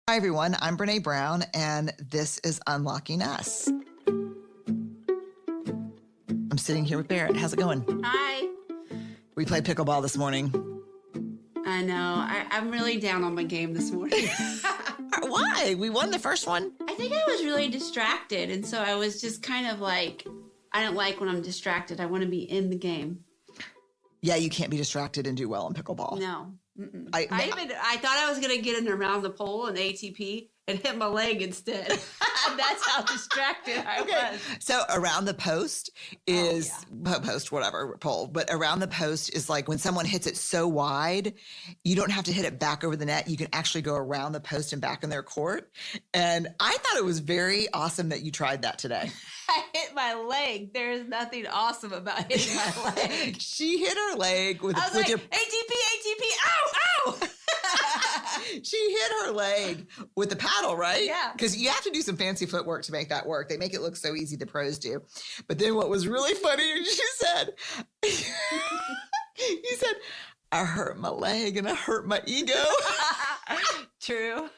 Hi, everyone. I'm Brene Brown, and this is Unlocking Us. I'm sitting here with Barrett. How's it going? Hi. We played pickleball this morning. I know. I'm really down on my game this morning. Why? We won the first one. I think I was really distracted, and so I was just kind of like, I don't like when I'm distracted. I want to be in the game. Yeah, you can't be distracted and do well in pickleball. No. I thought I was going to get in around the pole in ATP and hit my leg instead. That's how distracted I was. So around the post is post, whatever, pole, but around the post is like when someone hits it so wide, you don't have to hit it back over the net. You can actually go around the post and back in their court. And I thought it was very awesome that you tried that today. I hit my leg. There's nothing awesome about hitting my leg. She hit her leg with your ATP, ow, ow. She hit her leg with the paddle, right? Yeah. Because you have to do some fancy footwork to make that work. They make it look so easy, the pros do. But then what was really funny is you said, I hurt my leg and I hurt my ego. True.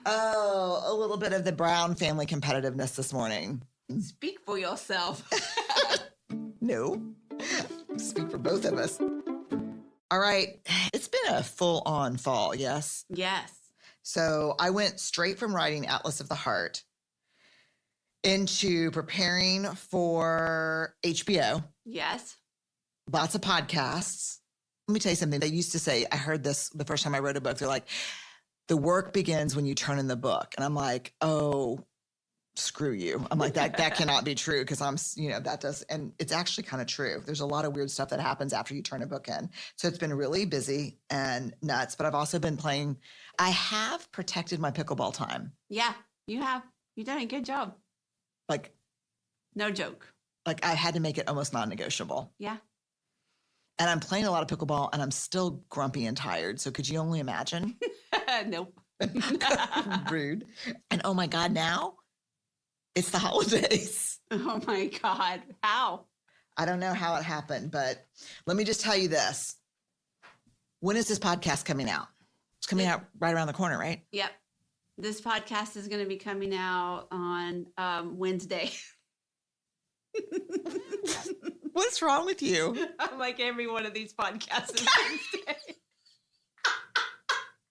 Oh, a little bit of the Brown family competitiveness this morning. Speak for yourself. No. Speak for both of us. All right. It's been a full-on fall, yes? Yes. So I went straight from writing Atlas of the Heart into preparing for HBO. Yes. Lots of podcasts. Let me tell you something. They used to say, I heard this the first time I wrote a book. They're like, the work begins when you turn in the book. And I'm like, oh, screw you. I'm like, that cannot be true because that does. And it's actually kind of true. There's a lot of weird stuff that happens after you turn a book in. So it's been really busy and nuts, but I've also been playing. I have protected my pickleball time. Yeah, you have. You've done a good job. Like, no joke. Like I had to make it almost non-negotiable. Yeah. And I'm playing a lot of pickleball and I'm still grumpy and tired. So could you only imagine? Nope. Rude. And oh my God, now it's the holidays. Oh my God. How? I don't know how it happened, but let me just tell you this. When is this podcast coming out? It's coming out right around the corner, right? Yep. This podcast is going to be coming out on Wednesday. What's wrong with you? I'm like every one of these podcasts is Wednesday.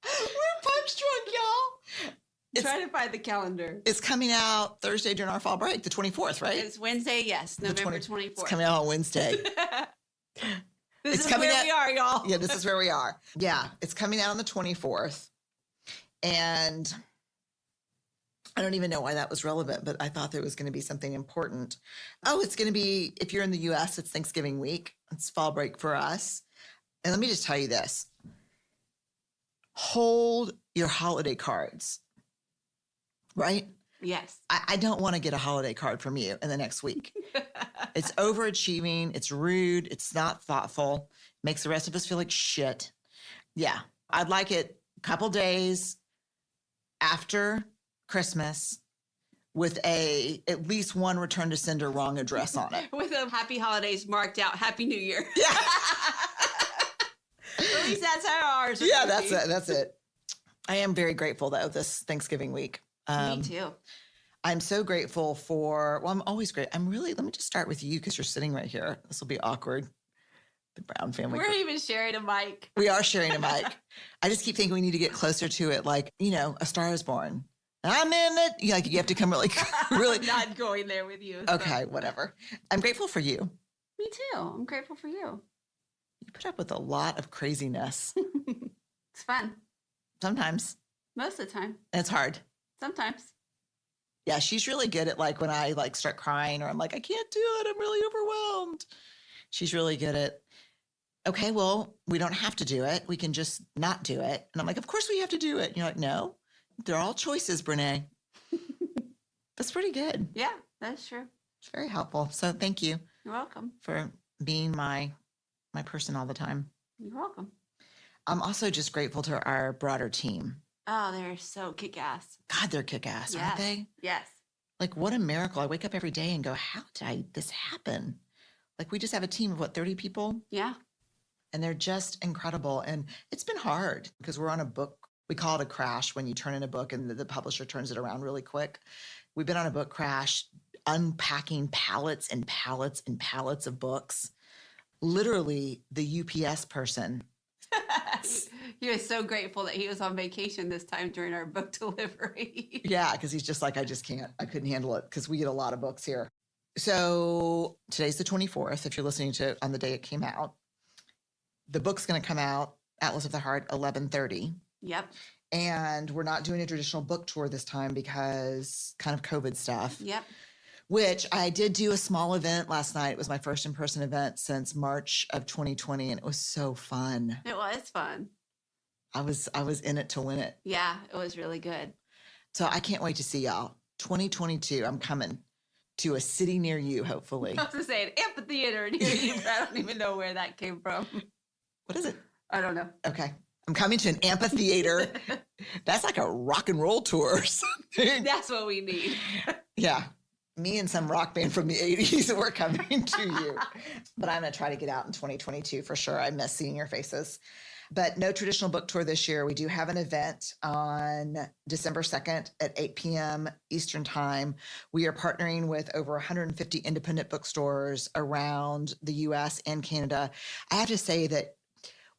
We're punch drunk, y'all. Try to find the calendar. It's coming out Thursday during our fall break, the 24th, right? It's Wednesday, yes, November 24th. It's coming out on Wednesday. This is where we are, y'all. Yeah, this is where we are. Yeah, it's coming out on the 24th. And I don't even know why that was relevant, but I thought there was going to be something important. Oh, it's going to be, if you're in the U.S., it's Thanksgiving week. It's fall break for us. And let me just tell you this. Hold your holiday cards, right? Yes. I don't want to get a holiday card from you in the next week. It's overachieving. It's rude. It's not thoughtful. Makes the rest of us feel like shit. Yeah. I'd like it a couple days after Christmas with at least one return to sender wrong address on it. With a happy holidays marked out. Happy New Year. Yeah. At least that's how ours is. Yeah, that's it. That's it. I am very grateful, though, this Thanksgiving week. Me too. I'm so grateful I'm always great. let me just start with you because you're sitting right here. This will be awkward. The Brown family. We're even sharing a mic. We are sharing a mic. I just keep thinking we need to get closer to it. Like, A Star is Born. I'm in it. You have to come really. I'm not going there with you. Okay, whatever. I'm grateful for you. Me too. I'm grateful for you. You put up with a lot of craziness. It's fun. Sometimes. Most of the time. And it's hard. Sometimes. Yeah, she's really good at when I start crying or I'm like, I can't do it. I'm really overwhelmed. She's really good at, okay, well, we don't have to do it. We can just not do it. And I'm like, of course we have to do it. And you're like, no, they're all choices, Brene. That's pretty good. Yeah, that's true. It's very helpful. So thank you. You're welcome. For being my person all the time. You're welcome. I'm also just grateful to our broader team. Oh, they're so kick-ass. God, they're kick-ass, aren't they? Yes. Like, what a miracle. I wake up every day and go, how did this happen? Like, we just have a team of 30 people? Yeah. And they're just incredible. And it's been hard because we're on a book We call it a crash when you turn in a book and the publisher turns it around really quick. We've been on a book crash, unpacking pallets and pallets and pallets of books. Literally, the UPS person. He was so grateful that he was on vacation this time during our book delivery. Yeah, because he's just like, I just can't. I couldn't handle it because we get a lot of books here. So today's the 24th, if you're listening to on the day it came out. The book's going to come out, Atlas of the Heart, 11:30. Yep. And we're not doing a traditional book tour this time because kind of COVID stuff. Yep. Which I did do a small event last night. It was my first in-person event since March of 2020, and it was so fun. It was fun. I was in it to win it. Yeah, it was really good. So I can't wait to see y'all. 2022, I'm coming to a city near you, hopefully. I was going to say an amphitheater near you, but I don't even know where that came from. What is it? I don't know. Okay. I'm coming to an amphitheater. That's like a rock and roll tour or something. That's what we need. Yeah. Me and some rock band from the 80s, we're coming to you. But I'm going to try to get out in 2022 for sure. I miss seeing your faces. But no traditional book tour this year. We do have an event on December 2nd at 8 p.m. Eastern Time. We are partnering with over 150 independent bookstores around the U.S. and Canada. I have to say that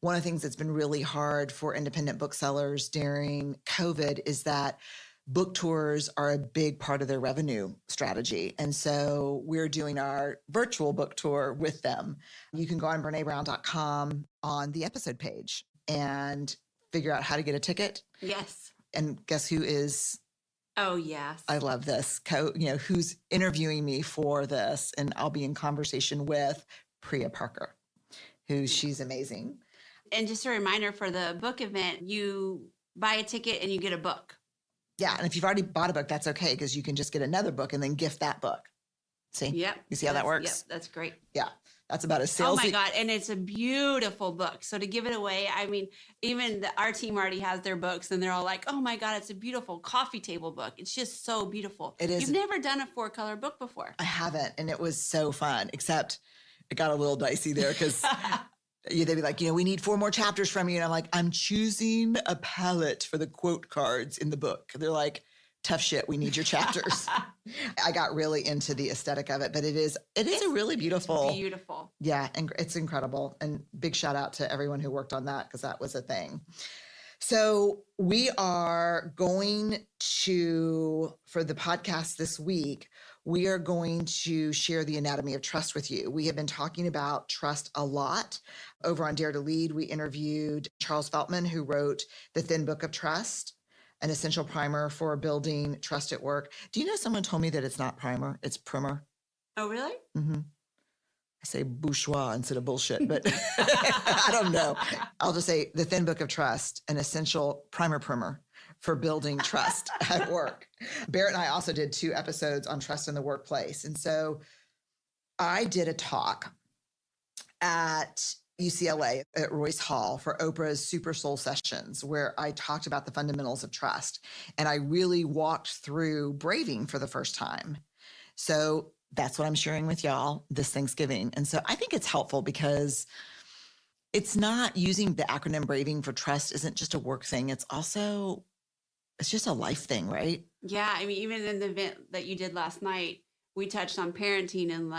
one of the things that's been really hard for independent booksellers during COVID is that book tours are a big part of their revenue strategy. And so we're doing our virtual book tour with them. You can go on BreneBrown.com on the episode page and figure out how to get a ticket. Yes. And guess who is? Oh, yes. I love this. Who's interviewing me for this. And I'll be in conversation with Priya Parker, she's amazing. And just a reminder for the book event, you buy a ticket and you get a book. Yeah. And if you've already bought a book, that's okay because you can just get another book and then gift that book. See? Yep. You see how that works? Yep. That's great. Yeah. That's about as salesy. Oh my God. And it's a beautiful book. So to give it away, I mean, even our team already has their books and they're all like, oh my God, it's a beautiful coffee table book. It's just so beautiful. It is. You've never done a 4-color book before. I haven't. And it was so fun, except it got a little dicey there because they'd be like, we need 4 more chapters from you. And I'm like, I'm choosing a palette for the quote cards in the book. They're like, tough shit. We need your chapters. I got really into the aesthetic of it, but it's a really beautiful. It's beautiful. Yeah. And it's incredible. And big shout out to everyone who worked on that because that was a thing. So we are going to, for the podcast this week, we are going to share the anatomy of trust with you. We have been talking about trust a lot. Over on Dare to Lead, we interviewed Charles Feltman, who wrote The Thin Book of Trust, an essential primer for building trust at work. Do you know someone told me that it's not primer, it's primer? Oh, really? Mm-hmm. I say bourgeois instead of bullshit, but I don't know. I'll just say The Thin Book of Trust, an essential primer for building trust at work. Barrett and I also did 2 episodes on trust in the workplace. And so I did a talk at UCLA at Royce Hall for Oprah's Super Soul Sessions, where I talked about the fundamentals of trust. And I really walked through braving for the first time. So that's what I'm sharing with y'all this Thanksgiving. And so I think it's helpful because it's not using the acronym braving for trust isn't just a work thing. It's just a life thing, right? Yeah. I mean, even in the event that you did last night, we touched on parenting and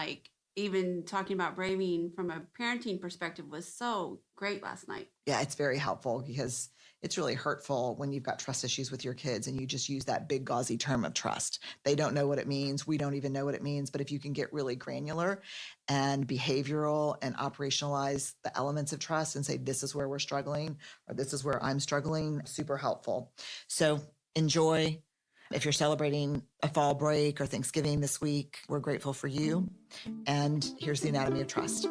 even talking about braving from a parenting perspective was so great last night. Yeah, it's very helpful because it's really hurtful when you've got trust issues with your kids and you just use that big gauzy term of trust. They don't know what it means. We don't even know what it means. But if you can get really granular and behavioral and operationalize the elements of trust and say, this is where we're struggling or this is where I'm struggling, super helpful. So enjoy. If you're celebrating a fall break or Thanksgiving this week, we're grateful for you. And here's the anatomy of trust.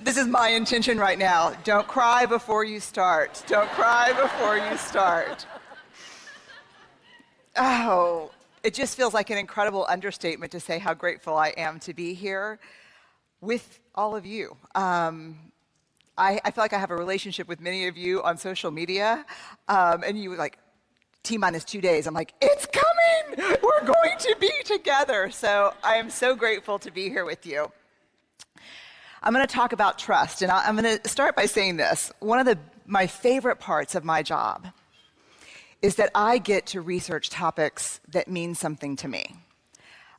This is my intention right now. Don't cry before you start. Don't cry before you start. Oh, it just feels like an incredible understatement to say how grateful I am to be here. with all of you. I feel like I have a relationship with many of you on social media, and you were like, T-minus 2 days. I'm like, it's coming! We're going to be together. So I am so grateful to be here with you. I'm going to talk about trust, and I'm going to start by saying this. One of my favorite parts of my job is that I get to research topics that mean something to me.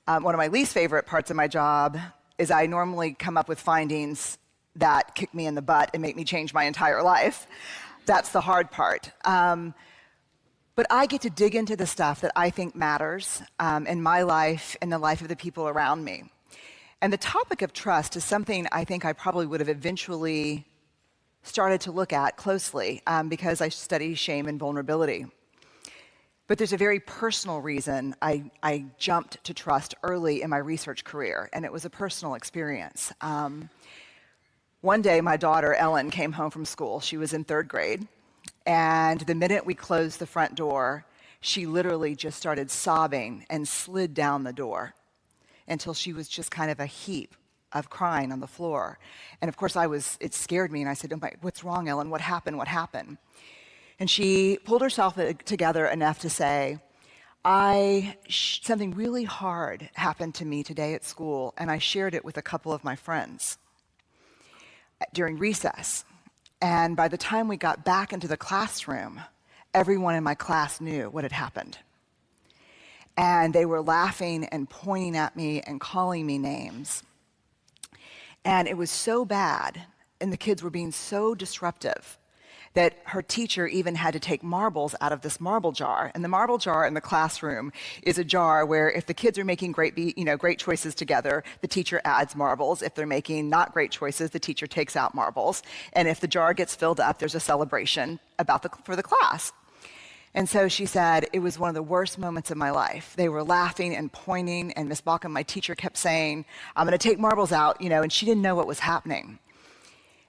One of my least favorite parts of my job is I normally come up with findings that kick me in the butt and make me change my entire life. That's the hard part. But I get to dig into the stuff that I think matters in my life and the life of the people around me. And the topic of trust is something I think I probably would have eventually started to look at closely because I study shame and vulnerability. But there's a very personal reason I jumped to trust early in my research career, and it was a personal experience. One day, my daughter, Ellen, came home from school. She was in 3rd grade, and the minute we closed the front door, she literally just started sobbing and slid down the door until she was just kind of a heap of crying on the floor. And of course, it scared me, and I said, "Oh my, what's wrong, Ellen? What happened? What happened?" And she pulled herself together enough to say, something really hard happened to me today at school, and I shared it with a couple of my friends during recess. And by the time we got back into the classroom, everyone in my class knew what had happened. And they were laughing and pointing at me and calling me names. And it was so bad, and the kids were being so disruptive, that her teacher even had to take marbles out of this marble jar. And the marble jar in the classroom is a jar where if the kids are making great choices together, the teacher adds marbles. If they're making not great choices, the teacher takes out marbles. And if the jar gets filled up, there's a celebration for the class. And so she said, it was one of the worst moments of my life. They were laughing and pointing, and Miss Balkin, my teacher, kept saying, "I'm going to take marbles out," and she didn't know what was happening.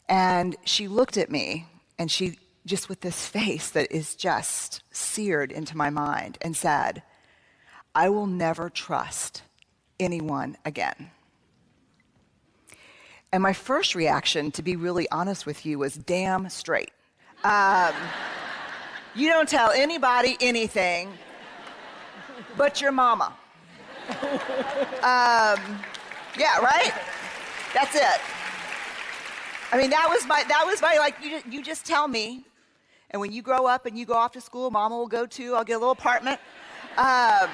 And she looked at me, and she just with this face that is just seared into my mind and said, "I will never trust anyone again." And my first reaction, to be really honest with you, was damn straight. You don't tell anybody anything but your mama. Yeah, right? That's it. I mean, that was my like, you just tell me. And when you grow up and you go off to school, mama will go too. I'll get a little apartment. And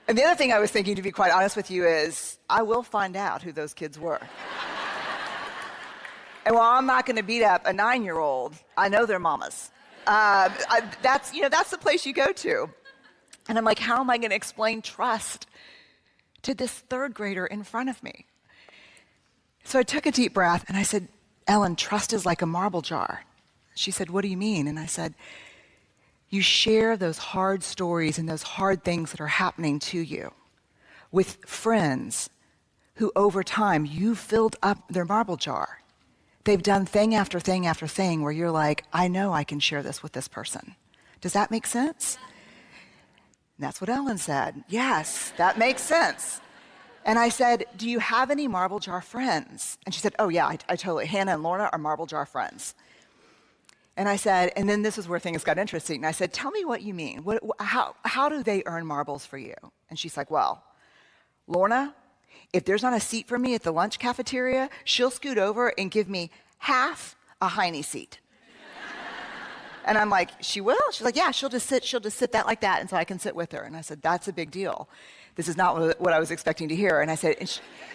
the other thing I was thinking, to be quite honest with you, is I will find out who those kids were. And while I'm not going to beat up a 9-year-old, I know their mamas. That's the place you go to. And I'm like, how am I going to explain trust to this 3rd grader in front of me? So I took a deep breath and I said, "Ellen, trust is like a marble jar." She said, "What do you mean?" And I said, "You share those hard stories and those hard things that are happening to you with friends who over time you filled up their marble jar. They've done thing after thing after thing where you're like, I know I can share this with this person. Does that make sense?" And that's what Ellen said. "Yes, that makes sense." And I said, "Do you have any marble jar friends?" And she said, "Oh yeah, I totally. Hannah and Lorna are marble jar friends." And I said, and then this is where things got interesting. And I said, "Tell me what you mean. How do they earn marbles for you?" And she's like, "Well, Lorna, if there's not a seat for me at the lunch cafeteria, she'll scoot over and give me half a Heine seat." And I'm like, "She will?" She's like, "Yeah, she'll just sit that like that, and so I can sit with her." And I said, "That's a big deal. This is not what I was expecting to hear." And I said,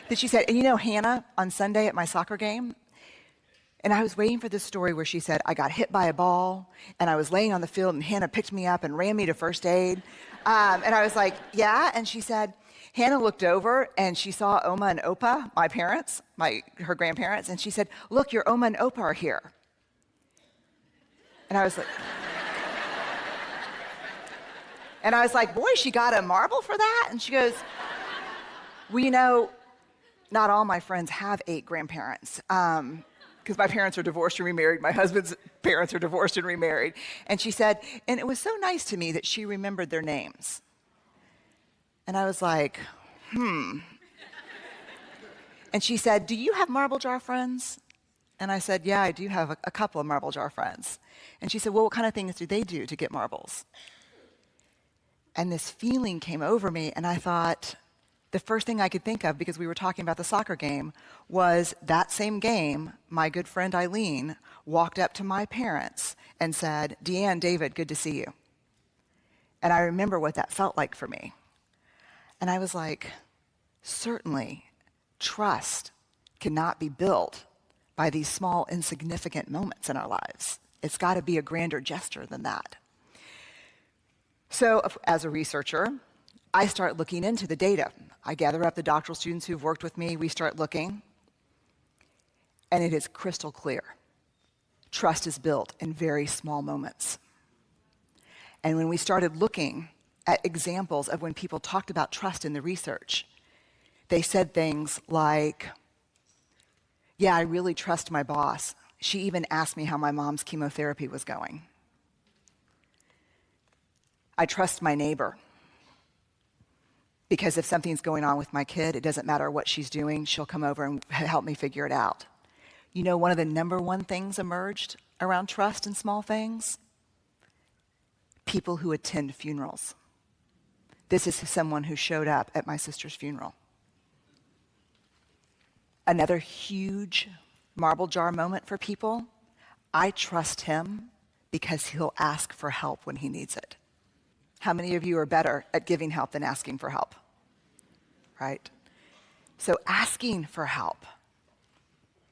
then she said, "And you know, Hannah, on Sunday at my soccer game," and I was waiting for this story where she said, "I got hit by a ball, and I was laying on the field, and Hannah picked me up and ran me to first aid." And I was like, "Yeah?" And she said, Hannah looked over, and she saw Oma and Opa, my parents, her grandparents, and she said, "Look, your Oma and Opa are here." And I was like, "Boy, she got a marble for that?" And she goes, "Well, not all my friends have 8 grandparents. Because my parents are divorced and remarried. My husband's parents are divorced and remarried." And she said, and it was so nice to me that she remembered their names. And I was like, And she said, do you have marble jar friends? And I said, yeah, I do have a couple of marble jar friends. And she said, well, what kind of things do they do to get marbles? And this feeling came over me, and I thought, the first thing I could think of, because we were talking about the soccer game, was that same game, my good friend Eileen walked up to my parents and said, Deanne, David, good to see you. And I remember what that felt like for me. And I was like, certainly, trust cannot be built by these small, insignificant moments in our lives. It's got to be a grander gesture than that. So as a researcher, I start looking into the data. I gather up the doctoral students who've worked with me. We start looking, and it is crystal clear. Trust is built in very small moments. And when we started looking at examples of when people talked about trust in the research, they said things like, yeah, I really trust my boss. She even asked me how my mom's chemotherapy was going. I trust my neighbor, because if something's going on with my kid, it doesn't matter what she's doing, she'll come over and help me figure it out. You know, one of the number one things emerged around trust in small things? People who attend funerals. This is someone who showed up at my sister's funeral. Another huge marble jar moment for people, I trust him because he'll ask for help when he needs it. How many of you are better at giving help than asking for help? Right? So asking for help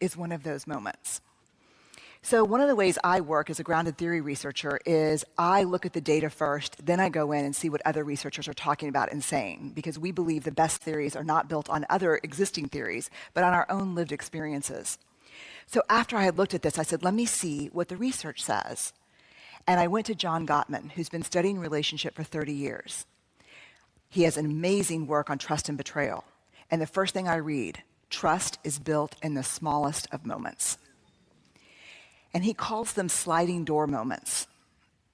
is one of those moments. So one of the ways I work as a grounded theory researcher is I look at the data first, then I go in and see what other researchers are talking about and saying, because we believe the best theories are not built on other existing theories, but on our own lived experiences. So after I had looked at this, I said, let me see what the research says. And I went to John Gottman, who's been studying relationship for 30 years. He has an amazing work on trust and betrayal. And the first thing I read, trust is built in the smallest of moments. And he calls them sliding door moments.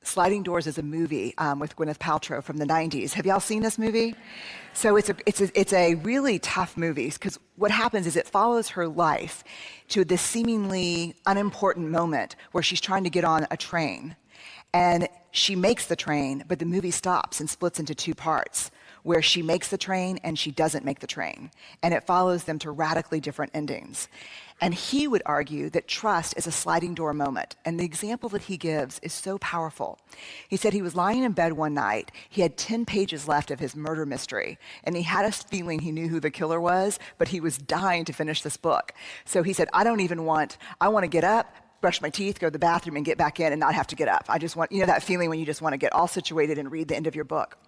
Sliding Doors is a movie with Gwyneth Paltrow from the 90s. Have y'all seen this movie? So it's a really tough movie, because what happens is it follows her life to this seemingly unimportant moment where she's trying to get on a train. And she makes the train, but the movie stops and splits into two parts, where she makes the train and she doesn't make the train. And it follows them to radically different endings. And he would argue that trust is a sliding door moment. And the example that he gives is so powerful. He said he was lying in bed one night. He had 10 pages left of his murder mystery. And he had a feeling he knew who the killer was, but he was dying to finish this book. So he said, I want to get up, brush my teeth, go to the bathroom, and get back in and not have to get up. I just want, that feeling when you just want to get all situated and read the end of your book.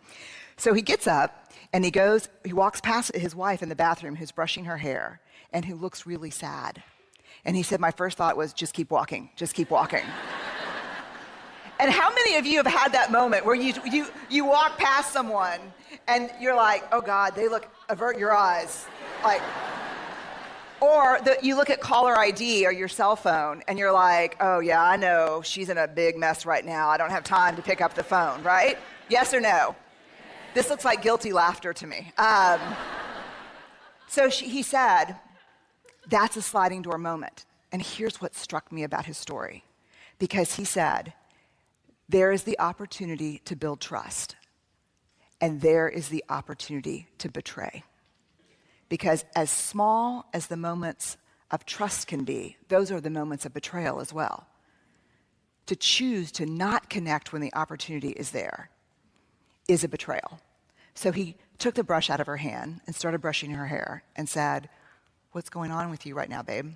So he gets up and he walks past his wife in the bathroom who's brushing her hair and who looks really sad. And he said, my first thought was, just keep walking, just keep walking. And how many of you have had that moment where you walk past someone and you're like, oh God, avert your eyes. Or you look at caller ID or your cell phone and you're like, oh yeah, I know, she's in a big mess right now. I don't have time to pick up the phone, right? Yes or no? This looks like guilty laughter to me. He said, that's a sliding door moment. And here's what struck me about his story. Because he said, there is the opportunity to build trust. And there is the opportunity to betray. Because as small as the moments of trust can be, those are the moments of betrayal as well. To choose to not connect when the opportunity is there is a betrayal. So he took the brush out of her hand and started brushing her hair and said, what's going on with you right now, babe?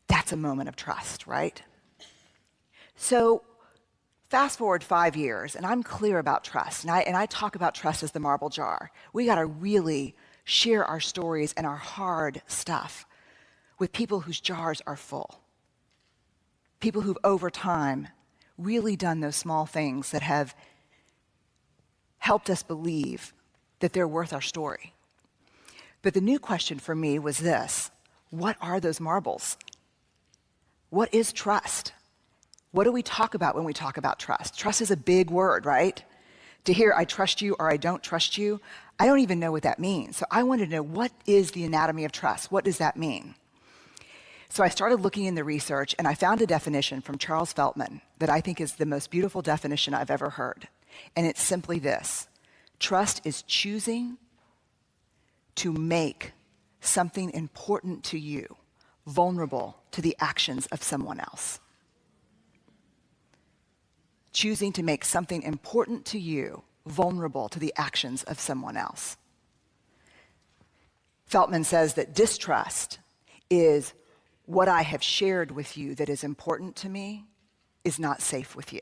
That's a moment of trust, right? So fast forward 5 years, and I'm clear about trust. And I talk about trust as the marble jar. We got to really share our stories and our hard stuff with people whose jars are full. People who've, over time, really done those small things that have helped us believe that they're worth our story. But the new question for me was this: what are those marbles? What is trust? What do we talk about when we talk about trust? Trust is a big word, right? To hear I trust you or I don't trust you, I don't even know what that means. So I wanted to know, what is the anatomy of trust? What does that mean? So I started looking in the research, and I found a definition from Charles Feltman that I think is the most beautiful definition I've ever heard. And it's simply this: trust is choosing to make something important to you vulnerable to the actions of someone else. Choosing to make something important to you vulnerable to the actions of someone else. Feltman says that distrust is what I have shared with you that is important to me is not safe with you.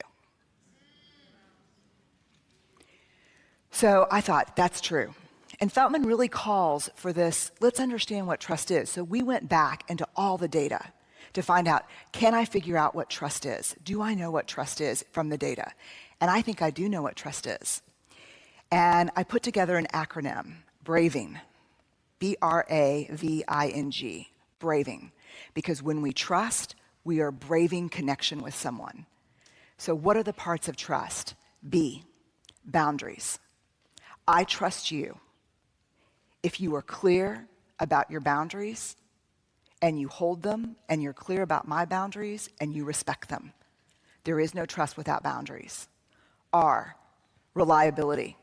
So I thought, that's true. And Feltman really calls for this, let's understand what trust is. So we went back into all the data to find out, can I figure out what trust is? Do I know what trust is from the data? And I think I do know what trust is. And I put together an acronym, BRAVING, B-R-A-V-I-N-G, braving. Because when we trust, we are braving connection with someone. So what are the parts of trust? B, boundaries. I trust you if you are clear about your boundaries and you hold them and you're clear about my boundaries and you respect them. There is no trust without boundaries. R, reliability.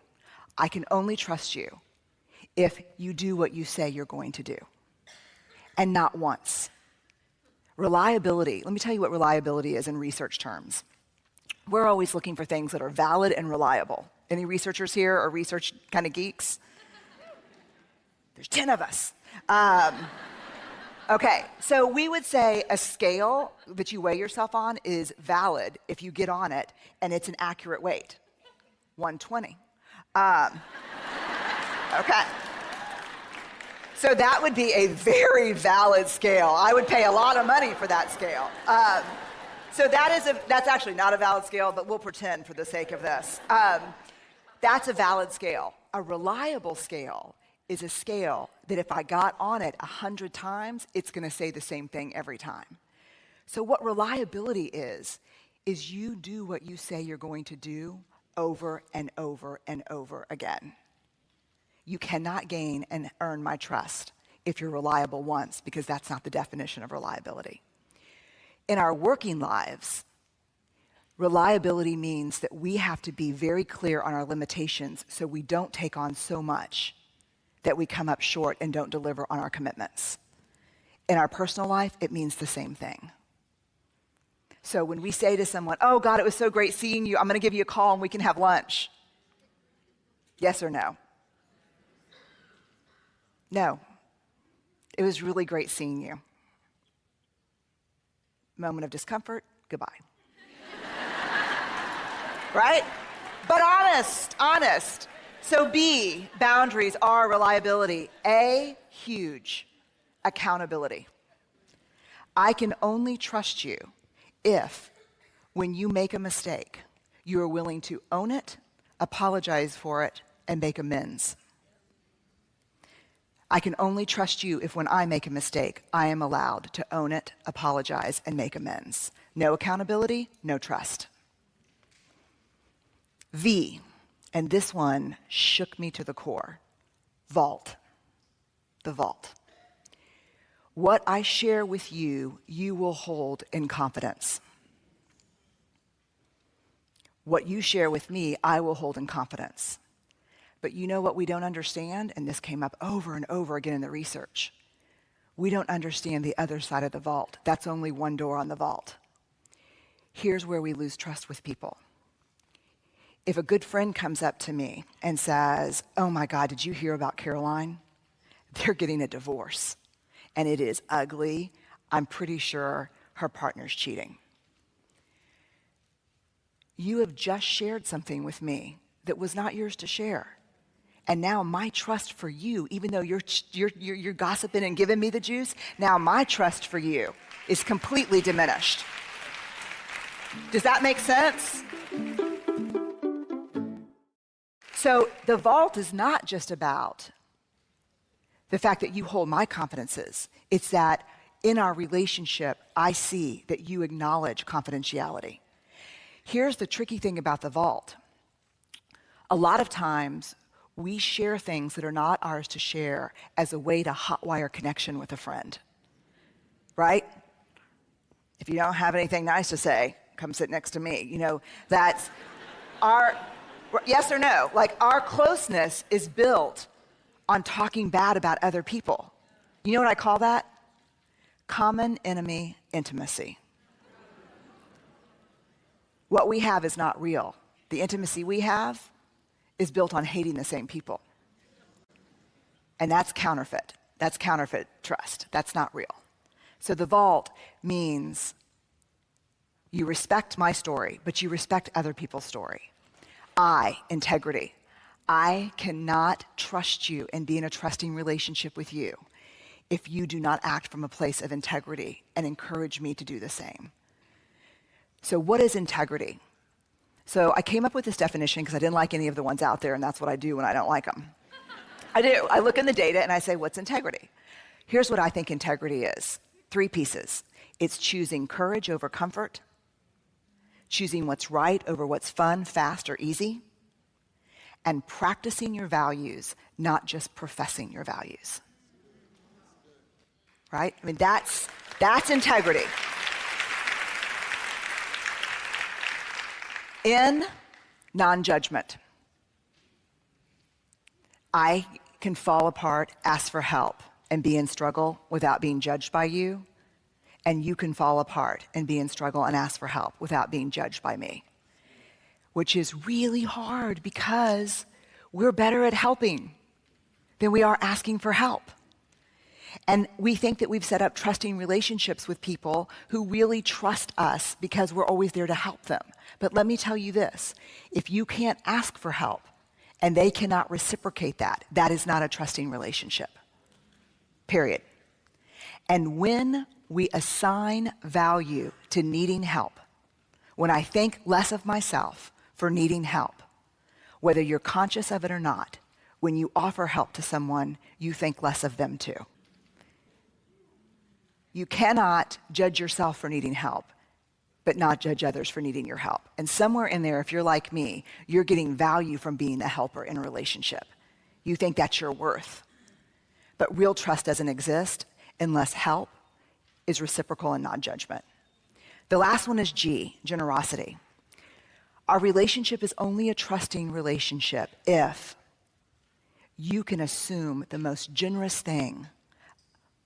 I can only trust you if you do what you say you're going to do, and not once. Reliability, let me tell you what reliability is in research terms. We're always looking for things that are valid and reliable. Any researchers here or research kind of geeks? There's 10 of us. Okay, so we would say a scale that you weigh yourself on is valid if you get on it and it's an accurate weight. 120. Okay. So that would be a very valid scale. I would pay a lot of money for that scale. So that's actually not a valid scale, but we'll pretend for the sake of this. That's a valid scale. A reliable scale is a scale that if I got on it 100 times, it's going to say the same thing every time. So what reliability is you do what you say you're going to do over and over and over again. You cannot gain and earn my trust if you're reliable once, because that's not the definition of reliability. In our working lives, reliability means that we have to be very clear on our limitations so we don't take on so much that we come up short and don't deliver on our commitments. In our personal life, it means the same thing. So when we say to someone, oh God, it was so great seeing you, I'm gonna give you a call and we can have lunch. Yes or no? No. It was really great seeing you. Moment of discomfort, goodbye. Right? But honest. So B, boundaries. R, reliability. A, huge, accountability. I can only trust you if, when you make a mistake, you are willing to own it, apologize for it, and make amends. I can only trust you if, when I make a mistake, I am allowed to own it, apologize, and make amends. No accountability, no trust. V, and this one shook me to the core. Vault. The vault. What I share with you, you will hold in confidence. What you share with me, I will hold in confidence. But you know what we don't understand? And this came up over and over again in the research. We don't understand the other side of the vault. That's only one door on the vault. Here's where we lose trust with people. If a good friend comes up to me and says, oh my God, did you hear about Caroline? They're getting a divorce. And it is ugly. I'm pretty sure her partner's cheating. You have just shared something with me that was not yours to share. And now my trust for you, even though you're gossiping and giving me the juice, now my trust for you is completely diminished. Does that make sense? So the vault is not just about the fact that you hold my confidences. It's that in our relationship, I see that you acknowledge confidentiality. Here's the tricky thing about the vault. A lot of times, We share things that are not ours to share as a way to hotwire connection with a friend, right? If you don't have anything nice to say, come sit next to me. That's our, yes or no? Like, our closeness is built on talking bad about other people. You know what I call that? Common enemy intimacy. What we have is not real. The intimacy we have is built on hating the same people. And that's counterfeit. That's counterfeit trust. That's not real. So the vault means you respect my story, but you respect other people's story. Integrity. I cannot trust you and be in a trusting relationship with you if you do not act from a place of integrity and encourage me to do the same. So what is integrity? So I came up with this definition because I didn't like any of the ones out there, and that's what I do when I don't like them. I do. I look in the data and I say, what's integrity? Here's what I think integrity is. 3 pieces. It's choosing courage over comfort, choosing what's right over what's fun, fast, or easy, and practicing your values, not just professing your values. Right? I mean, that's integrity. In non-judgment, I can fall apart, ask for help, and be in struggle without being judged by you. And you can fall apart and be in struggle and ask for help without being judged by me. Which is really hard because we're better at helping than we are asking for help. And we think that we've set up trusting relationships with people who really trust us because we're always there to help them. But let me tell you this, if you can't ask for help and they cannot reciprocate that, that is not a trusting relationship. Period. And when we assign value to needing help, when I think less of myself for needing help, whether you're conscious of it or not, when you offer help to someone, you think less of them too. You cannot judge yourself for needing help, but not judge others for needing your help. And somewhere in there, if you're like me, you're getting value from being a helper in a relationship. You think that's your worth. But real trust doesn't exist unless help is reciprocal and non-judgment. The last one is G, generosity. Our relationship is only a trusting relationship if you can assume the most generous thing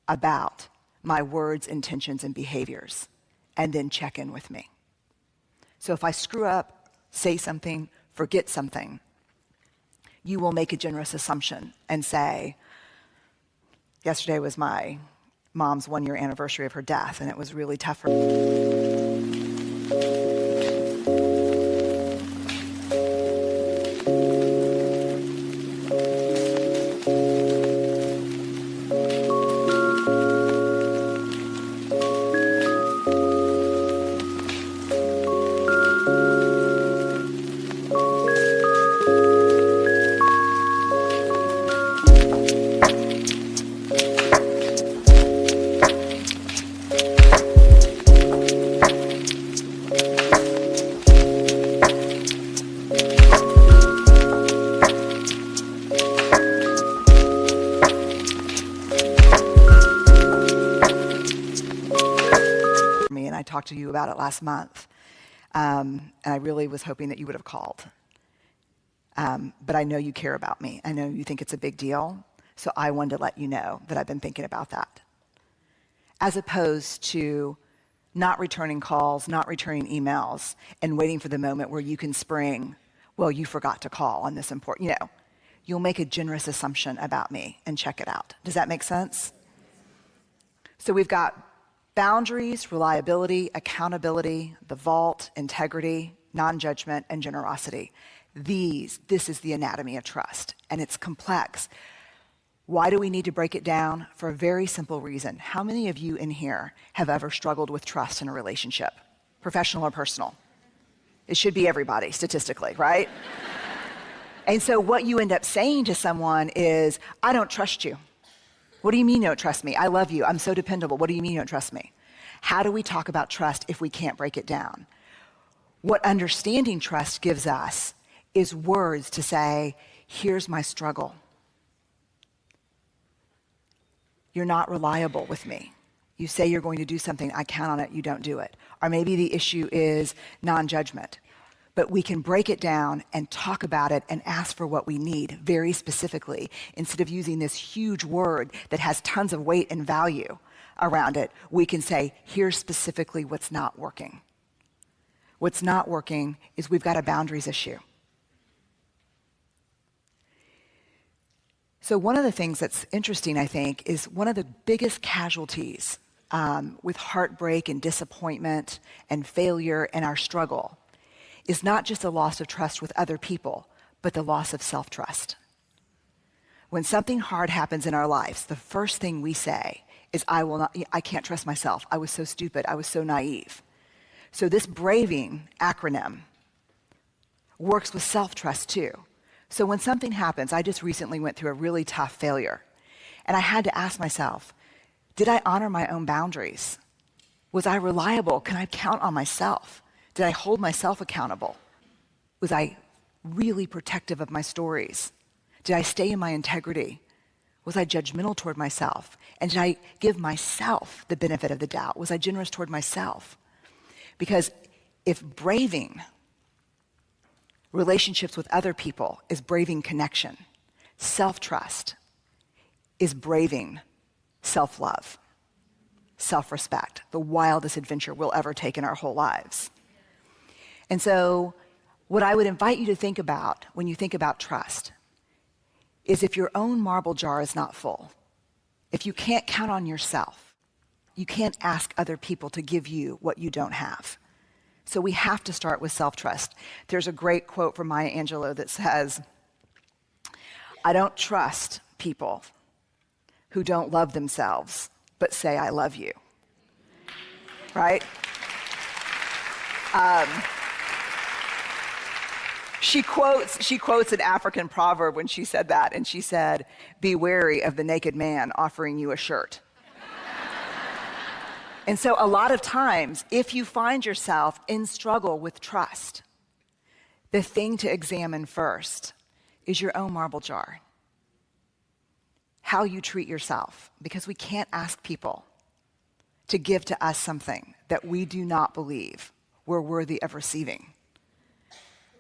about my words, intentions, and behaviors, and then check in with me. So if I screw up, say something, forget something, you will make a generous assumption and say, yesterday was my mom's 1-year anniversary of her death, and it was really tough for me. Talked to you about it last month, and I really was hoping that you would have called. But I know you care about me. I know you think it's a big deal, so I wanted to let you know that I've been thinking about that. As opposed to not returning calls, not returning emails, and waiting for the moment where you can spring, well, you forgot to call on this important, you'll make a generous assumption about me and check it out. Does that make sense? So we've got boundaries, reliability, accountability, the vault, integrity, non-judgment, and generosity. This is the anatomy of trust, and it's complex. Why do we need to break it down? For a very simple reason. How many of you in here have ever struggled with trust in a relationship, professional or personal? It should be everybody, statistically, right? And so what you end up saying to someone is, I don't trust you. What do you mean you don't trust me? I love you. I'm so dependable. What do you mean you don't trust me? How do we talk about trust if we can't break it down? What understanding trust gives us is words to say, here's my struggle. You're not reliable with me. You say you're going to do something, I count on it, you don't do it. Or maybe the issue is non-judgment. But we can break it down and talk about it and ask for what we need very specifically, instead of using this huge word that has tons of weight and value around it. We can say, here's specifically what's not working. What's not working is we've got a boundaries issue. So one of the things that's interesting, I think, is one of the biggest casualties with heartbreak and disappointment and failure and our struggle is not just the loss of trust with other people, but the loss of self-trust. When something hard happens in our lives, the first thing we say is, I can't trust myself. I was so stupid. I was so naive. So this braving acronym works with self-trust too. So when something happens, I just recently went through a really tough failure, and I had to ask myself, did I honor my own boundaries? Was I reliable? Can I count on myself? Did I hold myself accountable? Was I really protective of my stories? Did I stay in my integrity? Was I judgmental toward myself? And did I give myself the benefit of the doubt? Was I generous toward myself? Because if braving relationships with other people is braving connection, self-trust is braving self-love, self-respect, the wildest adventure we'll ever take in our whole lives. And so what I would invite you to think about when you think about trust is, if your own marble jar is not full, if you can't count on yourself, you can't ask other people to give you what you don't have. So we have to start with self-trust. There's a great quote from Maya Angelou that says, I don't trust people who don't love themselves, but say, I love you. Right? She quotes an African proverb when she said that, and she said, be wary of the naked man offering you a shirt. And so a lot of times, if you find yourself in struggle with trust, the thing to examine first is your own marble jar. How you treat yourself, because we can't ask people to give to us something that we do not believe we're worthy of receiving.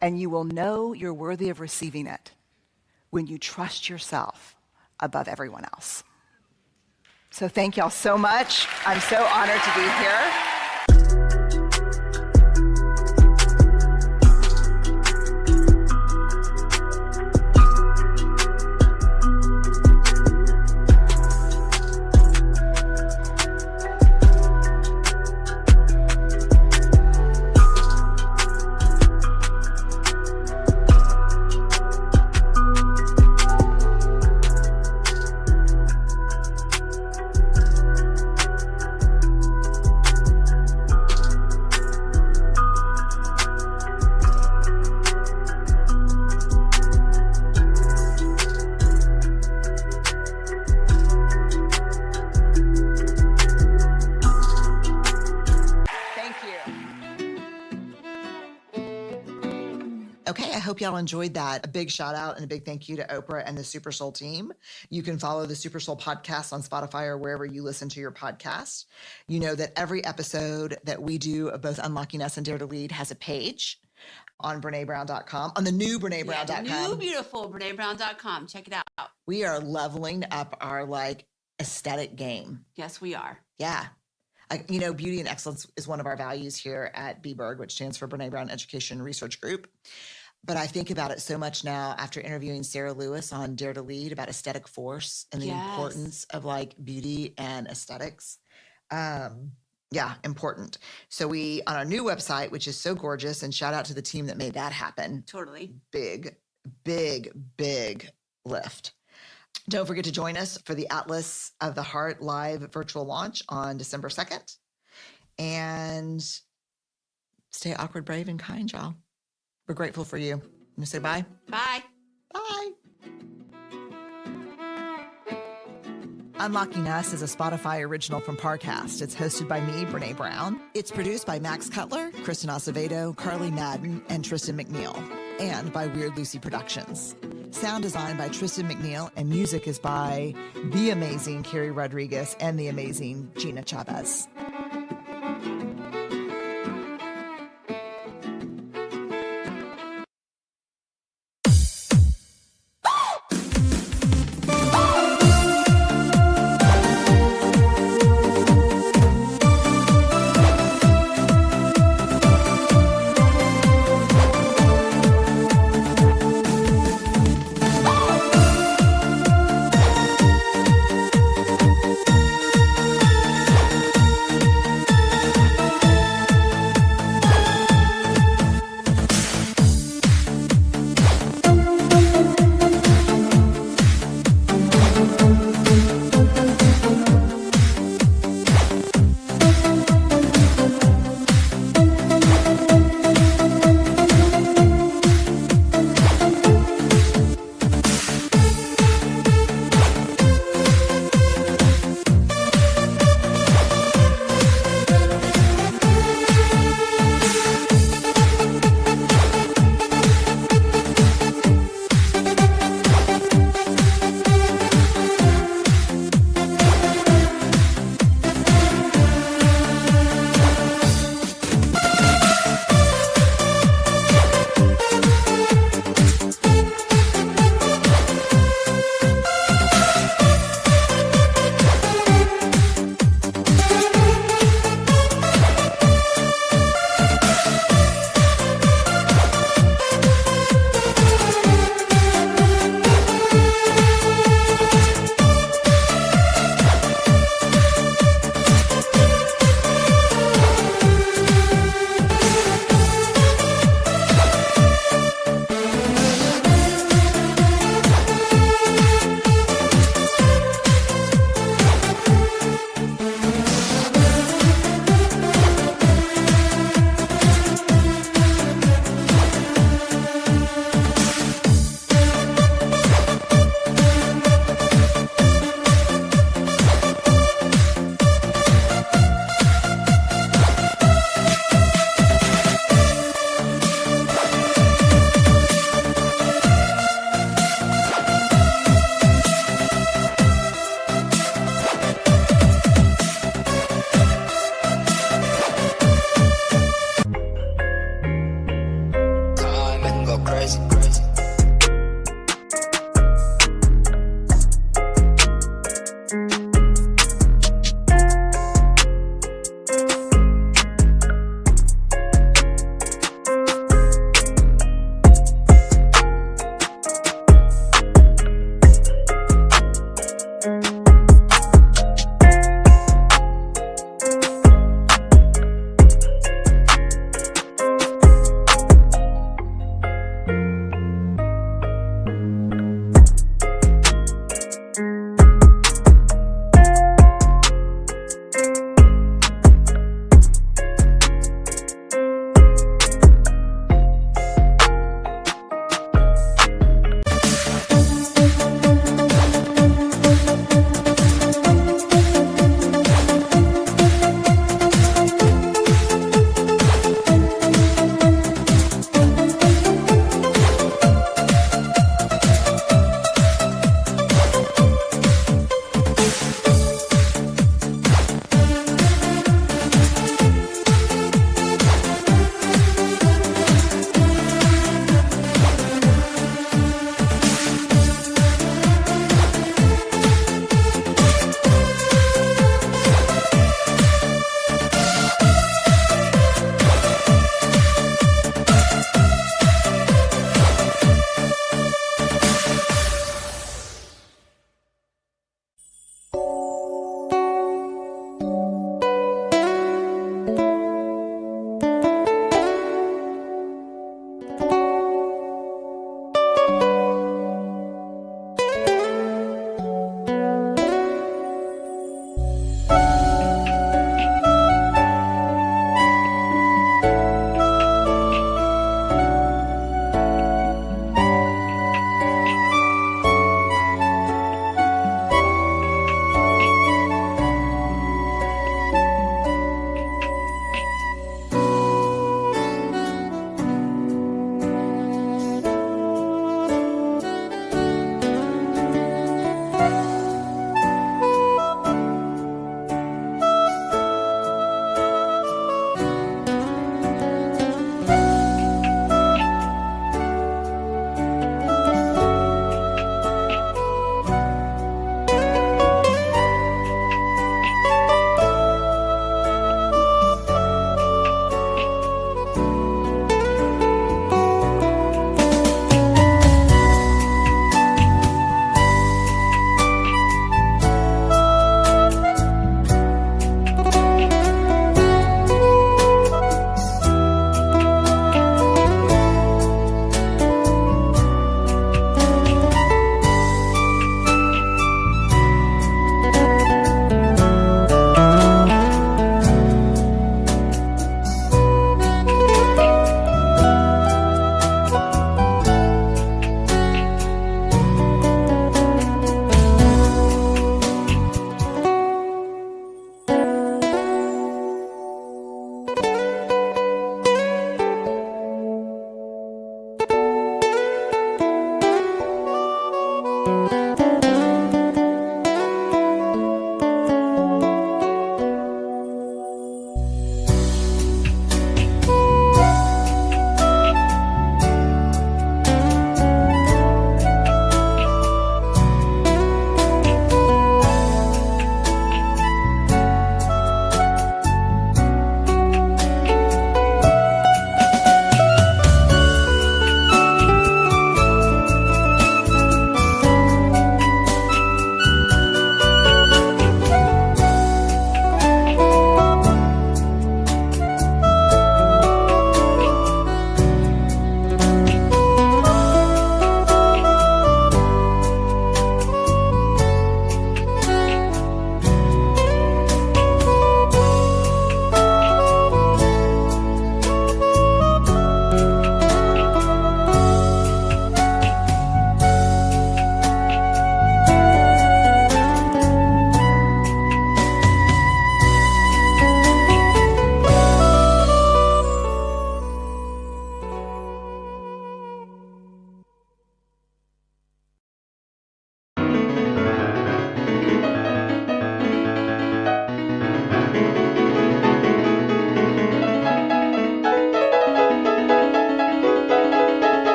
And you will know you're worthy of receiving it when you trust yourself above everyone else. So thank y'all so much. I'm so honored to be here. Okay, I hope y'all enjoyed that. A big shout out and a big thank you to Oprah and the Super Soul team. You can follow the Super Soul podcast on Spotify or wherever you listen to your podcast. You know that every episode that we do of both Unlocking Us and Dare to Lead has a page on BreneBrown.com, on the new BreneBrown.com. Yeah, new beautiful BreneBrown.com. Check it out. We are leveling up our aesthetic game. Yes, we are. Yeah. Beauty and excellence is one of our values here at BBERG, which stands for Brene Brown Education Research Group. But I think about it so much now after interviewing Sarah Lewis on Dare to Lead about aesthetic force and the importance of beauty and aesthetics. Important. So we, on our new website, which is so gorgeous, and shout out to the team that made that happen. Totally. Big, big, big lift. Don't forget to join us for the Atlas of the Heart live virtual launch on December 2nd. And stay awkward, brave, and kind, y'all. We're grateful for you. You say bye? Bye. Bye. Unlocking Us is a Spotify original from Parcast. It's hosted by me, Brene Brown. It's produced by Max Cutler, Kristen Acevedo, Carly Madden, and Tristan McNeil, and by Weird Lucy Productions. Sound design by Tristan McNeil, and music is by the amazing Carrie Rodriguez and the amazing Gina Chavez.